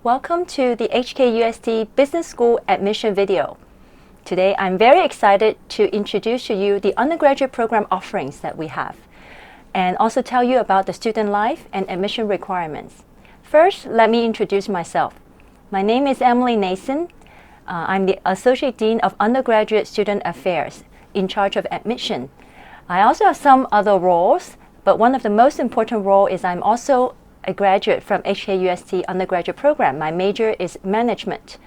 Welcome to the HKUST Business School admission video. Today, I'm very excited to introduce to you the undergraduate program offerings that we have, and also tell you about the student life and admission requirements. First, let me introduce myself. My name is Emily Nason. I'm the Associate Dean of Undergraduate Student Affairs, in charge of admission. I also have some other roles, but one of the most important roles is I'm also a graduate from HKUST undergraduate program. My major is management.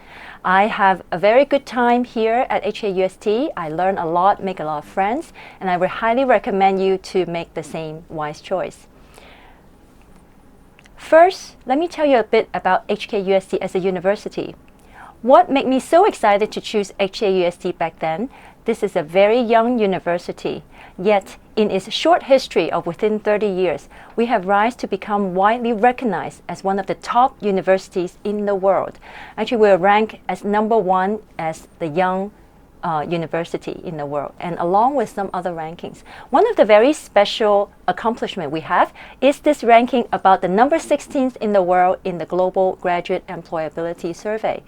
I have a very good time here at HKUST. I learn a lot, make a lot of friends, and I would highly recommend you to make the same wise choice. First, let me tell you a bit about HKUST as a university. What made me so excited to choose HKUST back then? This is a very young university, yet in its short history of within 30 years, we have risen to become widely recognized as one of the top universities in the world. Actually, we're ranked as #1 as the young university in the world, and along with some other rankings. One of the very special accomplishments we have is this ranking about the number 16th in the world in the Global Graduate Employability Survey.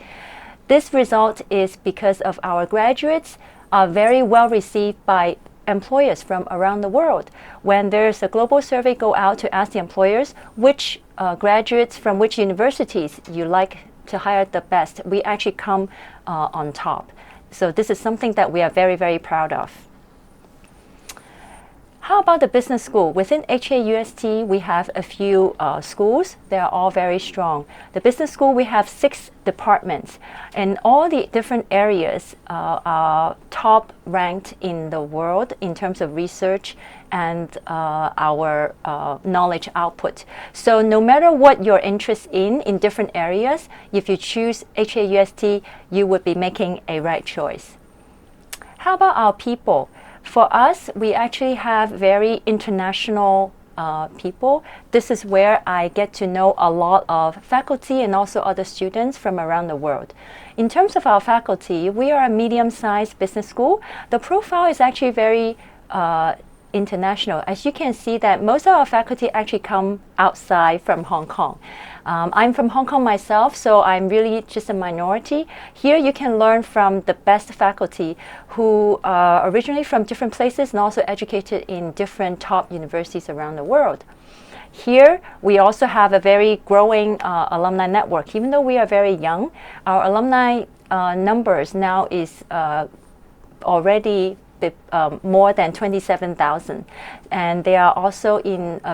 This result is because of our graduates are very well received by employers from around the world. When there's a global survey go out to ask the employers which graduates from which universities you like to hire the best, we actually come on top. So this is something that we are very, very proud of. How about the business school? Within HKUST, we have a few schools. They are all very strong. The business school, we have 6 departments, and all the different areas are top ranked in the world in terms of research and our knowledge output. So no matter what your interest in different areas, if you choose HKUST, you would be making a right choice. How about our people? For us, we actually have very international people. This is where I get to know a lot of faculty and also other students from around the world. In terms of our faculty, we are a medium-sized business school. The profile is actually very international. As you can see that most of our faculty actually come outside from Hong Kong. I'm from Hong Kong myself, so I'm really just a minority. Here you can learn from the best faculty who are originally from different places and also educated in different top universities around the world. Here we also have a very growing alumni network. Even though we are very young, our alumni numbers now is already more than 27,000, and they are also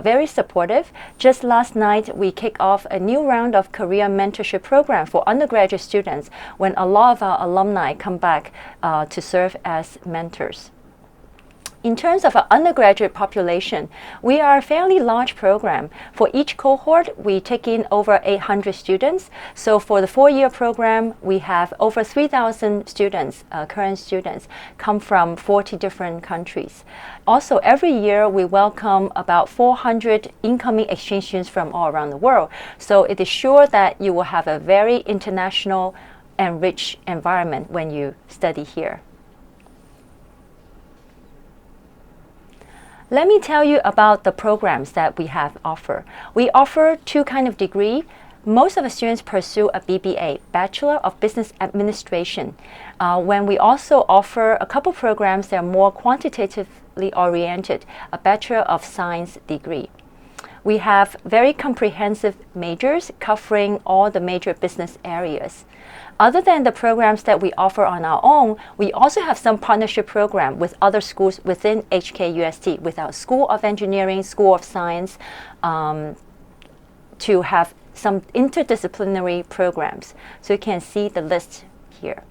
very supportive. Just last night we kicked off a new round of career mentorship program for undergraduate students when a lot of our alumni come back to serve as mentors. In terms of our undergraduate population, we are a fairly large program. For each cohort, we take in over 800 students. So for the 4-year program, we have over 3,000 students, current students, come from 40 different countries. Also, every year, we welcome about 400 incoming exchange students from all around the world. So it is sure that you will have a very international and rich environment when you study here. Let me tell you about the programs that we have offer. We offer 2 kinds of degree. Most of the students pursue a BBA, Bachelor of Business Administration. When we also offer a couple programs that are more quantitatively oriented, a Bachelor of Science degree. We have very comprehensive majors covering all the major business areas. Other than the programs that we offer on our own, we also have some partnership program with other schools within HKUST, with our School of Engineering, School of Science, to have some interdisciplinary programs. So you can see the list here.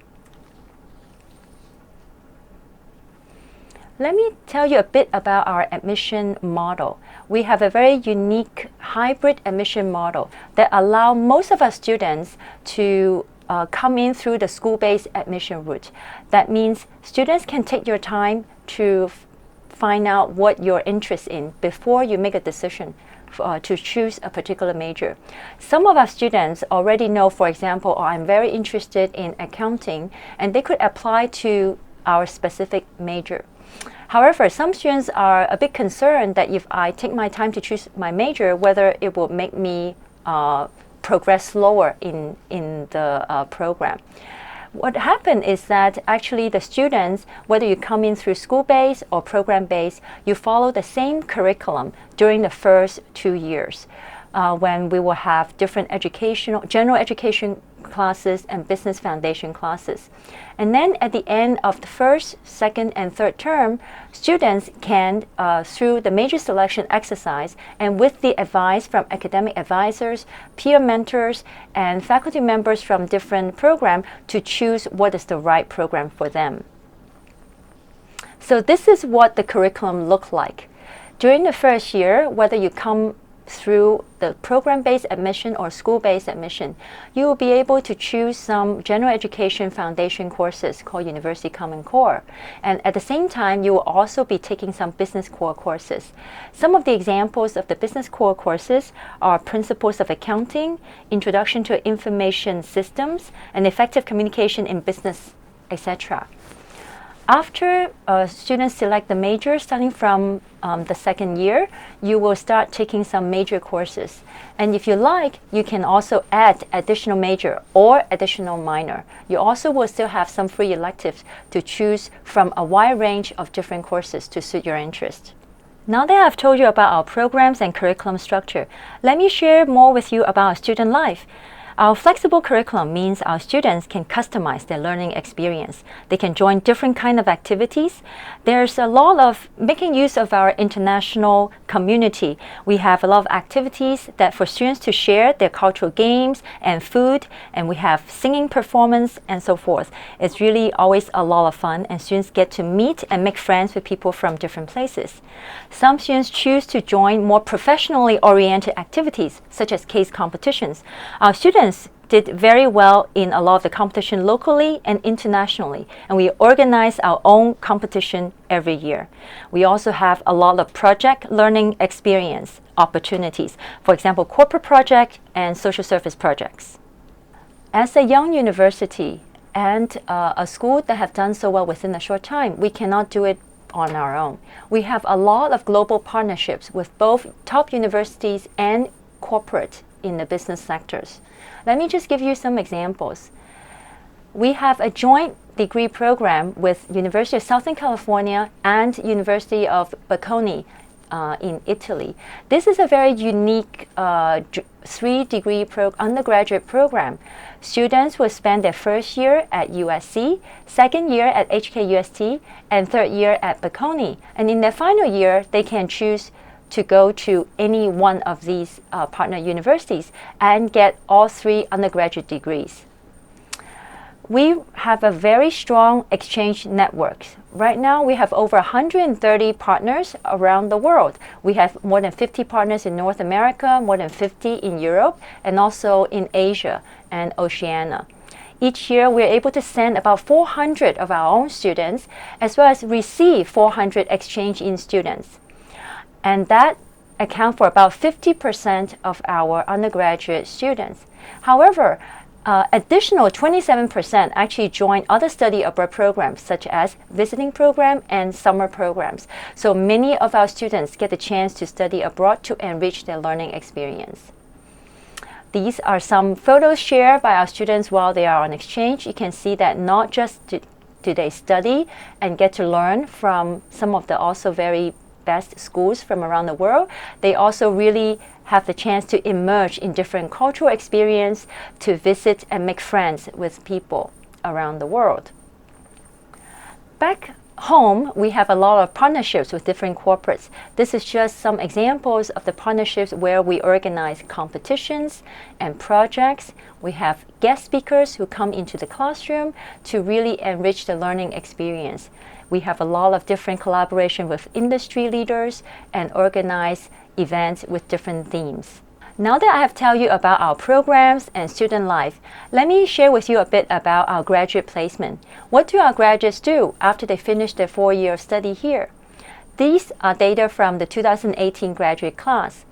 Let me tell you a bit about our admission model. We have a very unique hybrid admission model that allows most of our students to come in through the school-based admission route. That means students can take your time to find out what you're interested in before you make a decision to choose a particular major. Some of our students already know, for example, I'm very interested in accounting, and they could apply to our specific major. However, some students are a bit concerned that if I take my time to choose my major, whether it will make me progress slower in the program. What happened is that actually the students, whether you come in through school-based or program-based, you follow the same curriculum during the first 2 years when we will have different general education classes and business foundation classes. And then at the end of the first, second, and third term, students can, through the major selection exercise and with the advice from academic advisors, peer mentors, and faculty members from different programs, to choose what is the right program for them. So this is what the curriculum looks like. During the first year, whether you come through the program-based admission or school-based admission, you will be able to choose some general education foundation courses called University Common Core. And at the same time, you will also be taking some business core courses. Some of the examples of the business core courses are Principles of Accounting, Introduction to Information Systems, and Effective Communication in Business, etc. After students select the major, starting from the second year, you will start taking some major courses. And if you like, you can also add additional major or additional minor. You also will still have some free electives to choose from a wide range of different courses to suit your interest. Now that I've told you about our programs and curriculum structure, let me share more with you about our student life. Our flexible curriculum means our students can customize their learning experience. They can join different kinds of activities. There's a lot of making use of our international community. We have a lot of activities that for students to share their cultural games and food, and we have singing performance and so forth. It's really always a lot of fun, and students get to meet and make friends with people from different places. Some students choose to join more professionally oriented activities, such as case competitions. Our students did very well in a lot of the competition locally and internationally, and we organize our own competition every year. We also have a lot of project learning experience opportunities, for example, corporate project and social service projects. As a young university and a school that have done so well within a short time, we cannot do it on our own. We have a lot of global partnerships with both top universities and corporate in the business sectors. Let me just give you some examples. We have a joint degree program with University of Southern California and University of Bocconi in Italy. This is a very unique 3-degree undergraduate program. Students will spend their first year at USC, second year at HKUST, and third year at Bocconi. And in their final year, they can choose to go to any one of these partner universities and get all 3 undergraduate degrees. We have a very strong exchange network. Right now, we have over 130 partners around the world. We have more than 50 partners in North America, more than 50 in Europe, and also in Asia and Oceania. Each year, we're able to send about 400 of our own students, as well as receive 400 exchange-in students. And that accounts for about 50% of our undergraduate students. However, additional 27% actually join other study abroad programs, such as visiting program and summer programs. So many of our students get the chance to study abroad to enrich their learning experience. These are some photos shared by our students while they are on exchange. You can see that not just do they study and get to learn from some of the also very best schools from around the world, they also really have the chance to immerse in different cultural experience, to visit and make friends with people around the world. Back home, we have a lot of partnerships with different corporates. This is just some examples of the partnerships where we organize competitions and projects. We have guest speakers who come into the classroom to really enrich the learning experience. We have a lot of different collaboration with industry leaders and organize events with different themes. Now that I have told you about our programs and student life, let me share with you a bit about our graduate placement. What do our graduates do after they finish their 4 years of study here? These are data from the 2018 graduate class.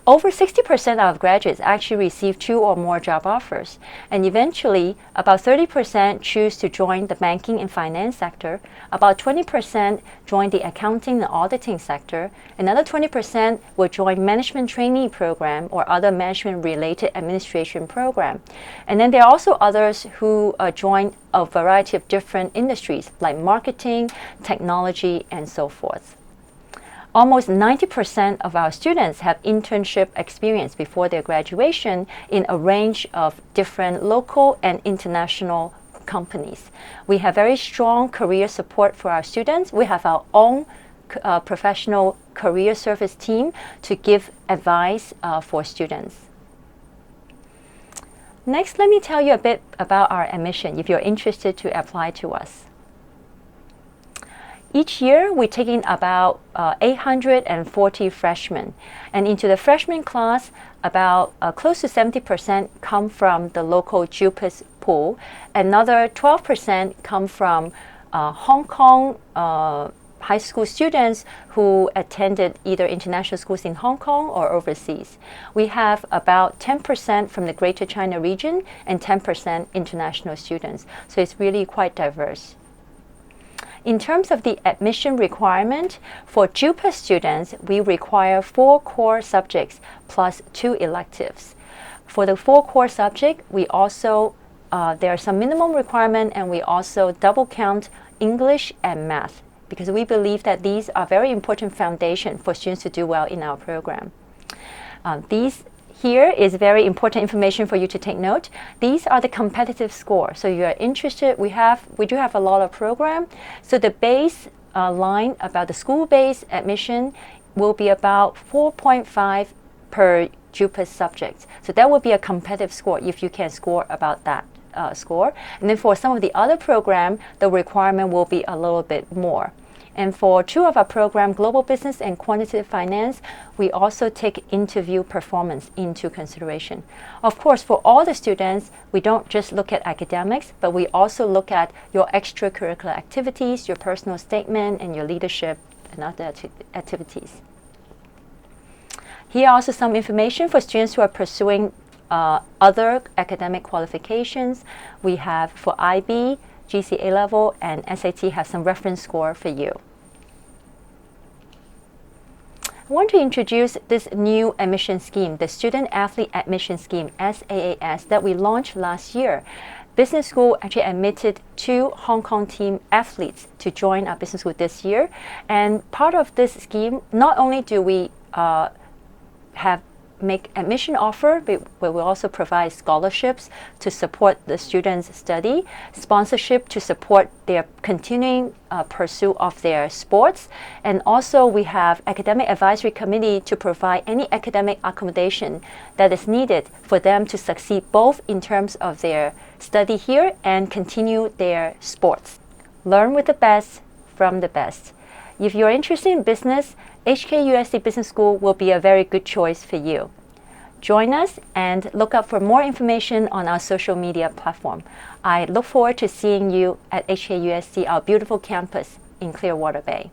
Over 60% of graduates actually receive 2 or more job offers, and eventually about 30% choose to join the banking and finance sector, about 20% join the accounting and auditing sector, another 20% will join management trainee program or other management-related administration program. And then there are also others who join a variety of different industries like marketing, technology, and so forth. Almost 90% of our students have internship experience before their graduation in a range of different local and international companies. We have very strong career support for our students. We have our own professional career service team to give advice for students. Next, let me tell you a bit about our admission if you're interested to apply to us. Each year, we take in about 840 freshmen. And into the freshman class, about close to 70% come from the local JUPAS pool. Another 12% come from Hong Kong high school students who attended either international schools in Hong Kong or overseas. We have about 10% from the Greater China region and 10% international students. So it's really quite diverse. In terms of the admission requirement, for JUPAS students, we require 4 core subjects plus 2 electives. For the 4 core subjects, we also, there are some minimum requirement, and we also double count English and math, because we believe that these are very important foundation for students to do well in our program. Here is very important information for you to take note. These are the competitive scores. So you are interested, we do have a lot of program. So the base line about the school-based admission will be about 4.5 per JUPAS subject. So that will be a competitive score if you can score about that score. And then for some of the other program, the requirement will be a little bit more. And for 2 of our program, Global Business and Quantitative Finance, we also take interview performance into consideration. Of course, for all the students, we don't just look at academics, but we also look at your extracurricular activities, your personal statement, and your leadership and other activities. Here are also some information for students who are pursuing other academic qualifications. We have for IB, GCA level, and SAT have some reference score for you. I want to introduce this new admission scheme, the Student Athlete Admission Scheme, SAAS, that we launched last year. Business school actually admitted 2 Hong Kong team athletes to join our business school this year. And part of this scheme, not only do we make admission offer, but we will also provide scholarships to support the students' study, sponsorship to support their continuing pursuit of their sports, and also we have academic advisory committee to provide any academic accommodation that is needed for them to succeed both in terms of their study here and continue their sports. Learn with the best from the best. If you're interested in business, HKUST Business School will be a very good choice for you. Join us and look up for more information on our social media platform. I look forward to seeing you at HKUST, our beautiful campus in Clearwater Bay.